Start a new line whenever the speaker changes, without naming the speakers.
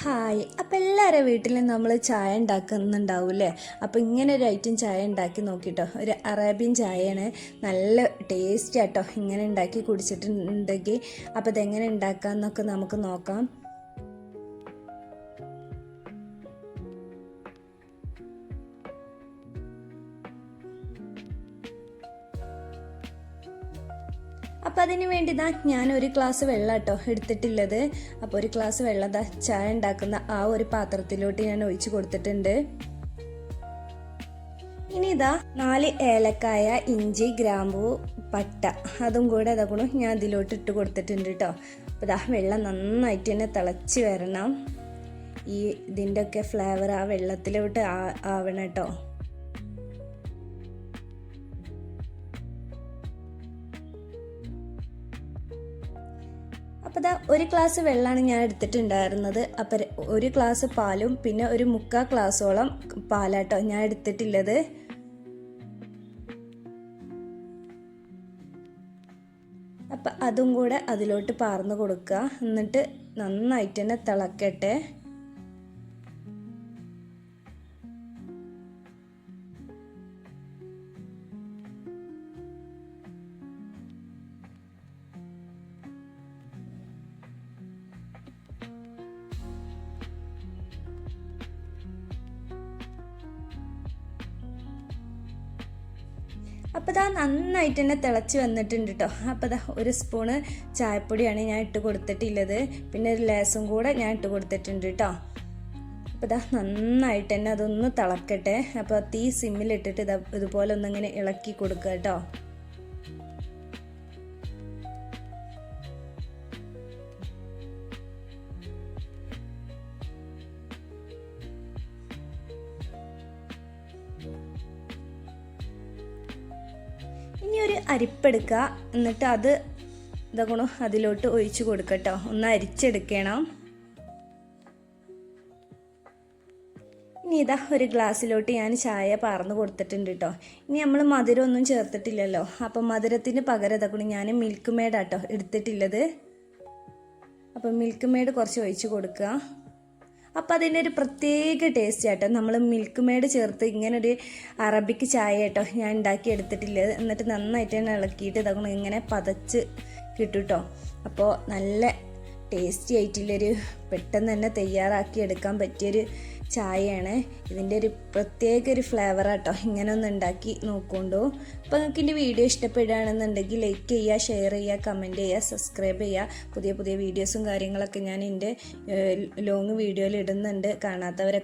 Hi. അപ്പോൾ എല്ലാവരുടെ വീട്ടിലും നമ്മൾ ചായ ഉണ്ടാക്കുന്നുണ്ടാവില്ലേ? അപ്പോൾ ഇങ്ങനെ ഒരു ഐറ്റം ചായ ഉണ്ടാക്കി നോക്കിട്ടോ. ഒരു അറേബ്യൻ ചായയാണ്, നല്ല ടേസ്റ്റ് ആട്ടോ ഇങ്ങനെ ഉണ്ടാക്കി കുടിച്ചിട്ടുണ്ടെങ്കിൽ. അപ്പോൾ ഇതെങ്ങനെ ഉണ്ടാക്കാമെന്നൊക്കെ നമുക്ക് നോക്കാം. അപ്പോൾ അതിന് വേണ്ടി ഞാൻ ഒരു ഗ്ലാസ് വെള്ളം കേട്ടോ എടുത്തിട്ടുള്ളത്. അപ്പോൾ ഒരു ഗ്ലാസ് വെള്ളം ചായ ഉണ്ടാക്കുന്ന ആ ഒരു പാത്രത്തിലോട്ട് ഞാൻ ഒഴിച്ച് കൊടുത്തിട്ടുണ്ട്. ഇനി 4 ഏലക്കായ, ഇഞ്ചി, ഗ്രാമ്പൂ, പട്ട അതും കൂടെ ഞാൻ ഇതിലോട്ട് ഇട്ട് കൊടുത്തിട്ടുണ്ട് കേട്ടോ. അപ്പോൾ വെള്ളം നന്നായിട്ട് തന്നെ തിളച്ച് വരണം. ഇതിൻ്റെ ഒക്കെ ഫ്ലേവർ ആ വെള്ളത്തിലോട്ട് ആവണം കേട്ടോ. അപ്പോൾ ഒരു ഗ്ലാസ് വെള്ളമാണ് ഞാൻ എടുത്തിട്ടുണ്ടായിരുന്നത്. അപ്പോൾ ഒരു ഗ്ലാസ് പാലും പിന്നെ ഒരു 3/4 ഗ്ലാസോളം പാലാട്ടോ ഞാൻ എടുത്തിട്ടുള്ളത്. അപ്പം അതും കൂടെ അതിലോട്ട് പാർന്ന് കൊടുക്കുക. എന്നിട്ട് നന്നായിട്ട് തന്നെ തിളക്കട്ടെ. അപ്പോൾ നന്നായിട്ട് തന്നെ തിളച്ച് വന്നിട്ടുണ്ട് കേട്ടോ. അപ്പോൾ ഒരു സ്പൂണ് ചായപ്പൊടിയാണ് ഞാൻ ഇട്ട് കൊടുത്തിട്ടുള്ളത്. പിന്നെ ഒരു ലേസും കൂടെ ഞാൻ ഇട്ട് കൊടുത്തിട്ടുണ്ട് കേട്ടോ. അപ്പോൾ നന്നായിട്ട് തന്നെ അതൊന്ന് തിളക്കട്ടെ. അപ്പോൾ തീ സിമ്മിലിട്ടിട്ട് ഇതുപോലെ ഒന്നിങ്ങനെ ഇളക്കി കൊടുക്കുക കേട്ടോ. ഇനി ഒരു അരിപ്പെടുക്കുക. എന്നിട്ട് അത് അതിലോട്ട് ഒഴിച്ച് കൊടുക്കട്ടോ. ഒന്ന് അരിച്ചെടുക്കണം. ഇനി ഒരു ഗ്ലാസ്സിലോട്ട് ഞാൻ ചായ പാർന്ന് കൊടുത്തിട്ടുണ്ട് കേട്ടോ. ഇനി നമ്മൾ മധുരം ഒന്നും ചേർത്തിട്ടില്ലല്ലോ. അപ്പം മധുരത്തിന് പകരം ഞാൻ മിൽക്ക് മെയ്ഡാട്ടോ എടുത്തിട്ടുള്ളത്. അപ്പം മിൽക്ക് മെയ്ഡ് കുറച്ച് ഒഴിച്ച് കൊടുക്കുക. അപ്പോൾ അതിൻ്റെ ഒരു പ്രത്യേക ടേസ്റ്റ് ആട്ടോ. നമ്മൾ മിൽക്ക് മെയ്ഡ് ചേർത്ത് ഇങ്ങനൊരു അറബിക്ക് ചായ കേട്ടോ ഞാൻ ഉണ്ടാക്കി എടുത്തിട്ടില്ല. എന്നിട്ട് നന്നായിട്ട് തന്നെ ഇളക്കിയിട്ട് ഇങ്ങനെ പതച്ച് കിട്ടും കേട്ടോ. അപ്പോൾ നല്ല ടേസ്റ്റി ആയിട്ടുള്ളൊരു പെട്ടെന്ന് തന്നെ തയ്യാറാക്കി എടുക്കാൻ പറ്റിയൊരു ചായയാണ്. ഇതിൻ്റെ ഒരു പ്രത്യേക ഒരു ഫ്ലേവറാട്ടോ. ഇങ്ങനെ ഒന്ന് ഉണ്ടാക്കി നോക്കുകൊണ്ടു. അപ്പോൾ നിങ്ങൾക്ക് എൻ്റെ വീഡിയോ ഇഷ്ടപ്പെടുകയാണെന്നുണ്ടെങ്കിൽ ലൈക്ക് ചെയ്യുക, ഷെയർ ചെയ്യുക, കമൻറ്റ് ചെയ്യുക, സബ്സ്ക്രൈബ് ചെയ്യുക. പുതിയ വീഡിയോസും കാര്യങ്ങളൊക്കെ ഞാൻ എൻ്റെ ലോങ് വീഡിയോയിൽ ഇടുന്നുണ്ട്. കാണാത്തവരൊക്കെ